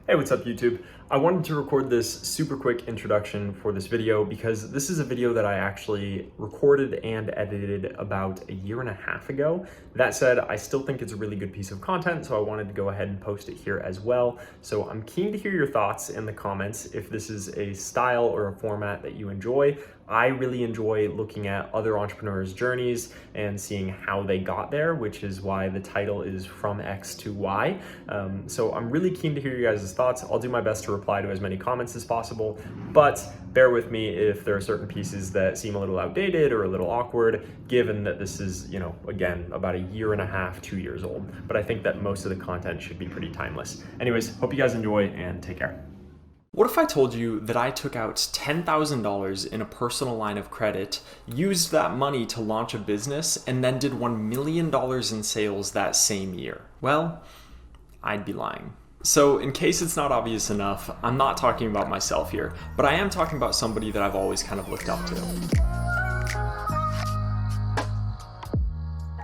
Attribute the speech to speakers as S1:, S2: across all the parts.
S1: Hey, what's up YouTube? I wanted to record this super quick introduction for this video because this is a video that I actually recorded and edited about a year and a half ago. That said, I still think it's a really good piece of content, so I wanted to go ahead and post it here as well. So I'm keen to hear your thoughts in the comments if this is a style or a format that you enjoy. I really enjoy looking at other entrepreneurs' journeys and seeing how they got there, which is why the title is From X to Y. So I'm really keen to hear you guys' thoughts. I'll do my best to reply to as many comments as possible, but bear with me if there are certain pieces that seem a little outdated or a little awkward, given that this is, again, about a year and a half, 2 years old. But I think that most of the content should be pretty timeless. Anyways, hope you guys enjoy and take care. What if I told you that I took out $10,000 in a personal line of credit, used that money to launch a business, and then did $1 million in sales that same year? Well, I'd be lying. So in case it's not obvious enough, I'm not talking about myself here, but I am talking about somebody that I've always kind of looked up to.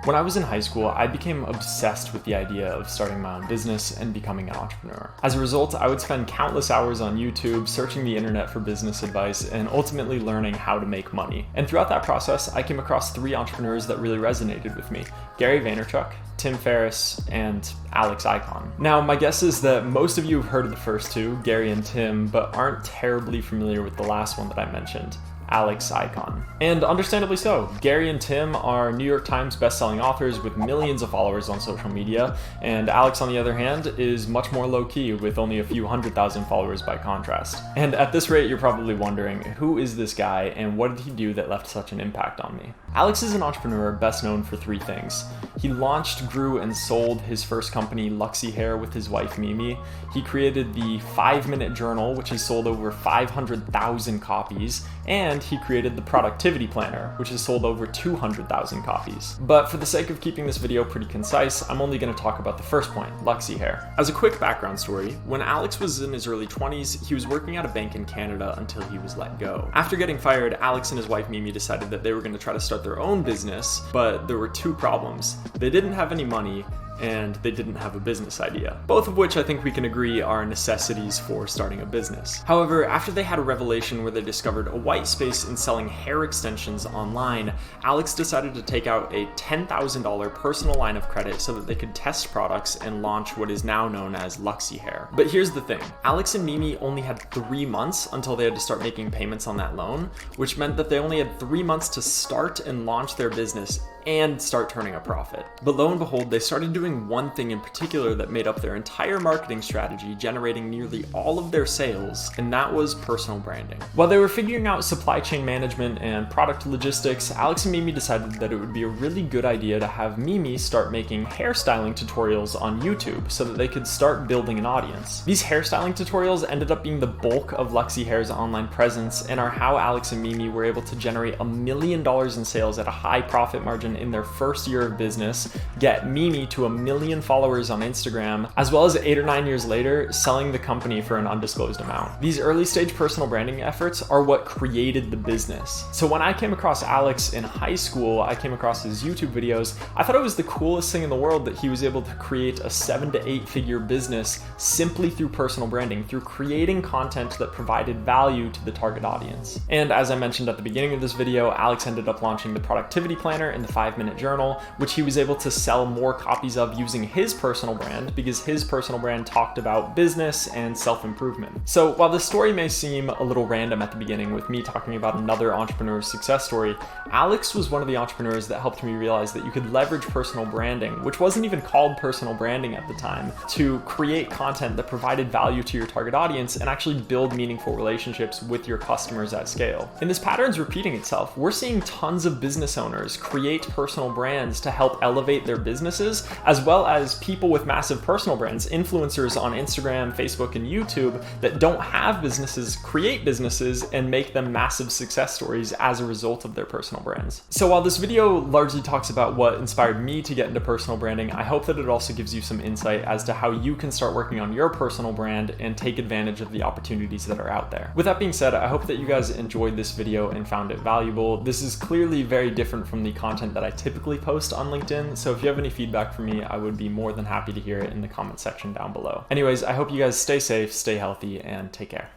S1: When I was in high school, I became obsessed with the idea of starting my own business and becoming an entrepreneur. As a result, I would spend countless hours on YouTube, searching the internet for business advice, and ultimately learning how to make money. And throughout that process, I came across 3 entrepreneurs that really resonated with me: Gary Vaynerchuk, Tim Ferriss, and Alex Icahn. Now, my guess is that most of you have heard of the first 2, Gary and Tim, but aren't terribly familiar with the last one that I mentioned, Alex Icahn. And understandably so. Gary and Tim are New York Times bestselling authors with millions of followers on social media, and Alex, on the other hand, is much more low-key with only a few 100,000 followers by contrast. And at this rate, you're probably wondering, who is this guy and what did he do that left such an impact on me? Alex is an entrepreneur best known for 3 things. He launched, grew, and sold his first company, Luxy Hair, with his wife, Mimi. He created the 5-Minute Journal, which has sold over 500,000 copies, and he created the Productivity Planner, which has sold over 200,000 copies. But for the sake of keeping this video pretty concise, I'm only going to talk about the first point, Luxy Hair. As a quick background story, when Alex was in his early 20s, he was working at a bank in Canada until he was let go. After getting fired, Alex and his wife Mimi decided that they were going to try to start their own business, but there were 2 problems. They didn't have any money, and they didn't have a business idea, both of which I think we can agree are necessities for starting a business. However, after they had a revelation where they discovered a white space in selling hair extensions online, Alex decided to take out a $10,000 personal line of credit so that they could test products and launch what is now known as Luxy Hair. But here's the thing, Alex and Mimi only had 3 months until they had to start making payments on that loan, which meant that they only had 3 months to start and launch their business and start turning a profit. But lo and behold, they started doing one thing in particular that made up their entire marketing strategy, generating nearly all of their sales, and that was personal branding. While they were figuring out supply chain management and product logistics, Alex and Mimi decided that it would be a really good idea to have Mimi start making hairstyling tutorials on YouTube so that they could start building an audience. These hairstyling tutorials ended up being the bulk of Luxy Hair's online presence and are how Alex and Mimi were able to generate $1 million in sales at a high profit margin in their first year of business, get Mimi to 1 million followers on Instagram, as well as 8 or 9 years later, selling the company for an undisclosed amount. These early stage personal branding efforts are what created the business. So when I came across Alex in high school, I came across his YouTube videos, I thought it was the coolest thing in the world that he was able to create a 7 to 8 figure business simply through personal branding, through creating content that provided value to the target audience. And as I mentioned at the beginning of this video, Alex ended up launching the Productivity Planner and the 5-Minute Journal, which he was able to sell more copies of using his personal brand because his personal brand talked about business and self-improvement. So while this story may seem a little random at the beginning with me talking about another entrepreneur's success story, Alex was one of the entrepreneurs that helped me realize that you could leverage personal branding, which wasn't even called personal branding at the time, to create content that provided value to your target audience and actually build meaningful relationships with your customers at scale. And this pattern's repeating itself. We're seeing tons of business owners create personal brands to help elevate their businesses, as well as people with massive personal brands, influencers on Instagram, Facebook, and YouTube that don't have businesses create businesses and make them massive success stories as a result of their personal brands. So while this video largely talks about what inspired me to get into personal branding, I hope that it also gives you some insight as to how you can start working on your personal brand and take advantage of the opportunities that are out there. With that being said, I hope that you guys enjoyed this video and found it valuable. This is clearly very different from the content that I typically post on LinkedIn, so if you have any feedback for me, I would be more than happy to hear it in the comment section down below. Anyways, I hope you guys stay safe, stay healthy, and take care.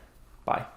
S1: Bye.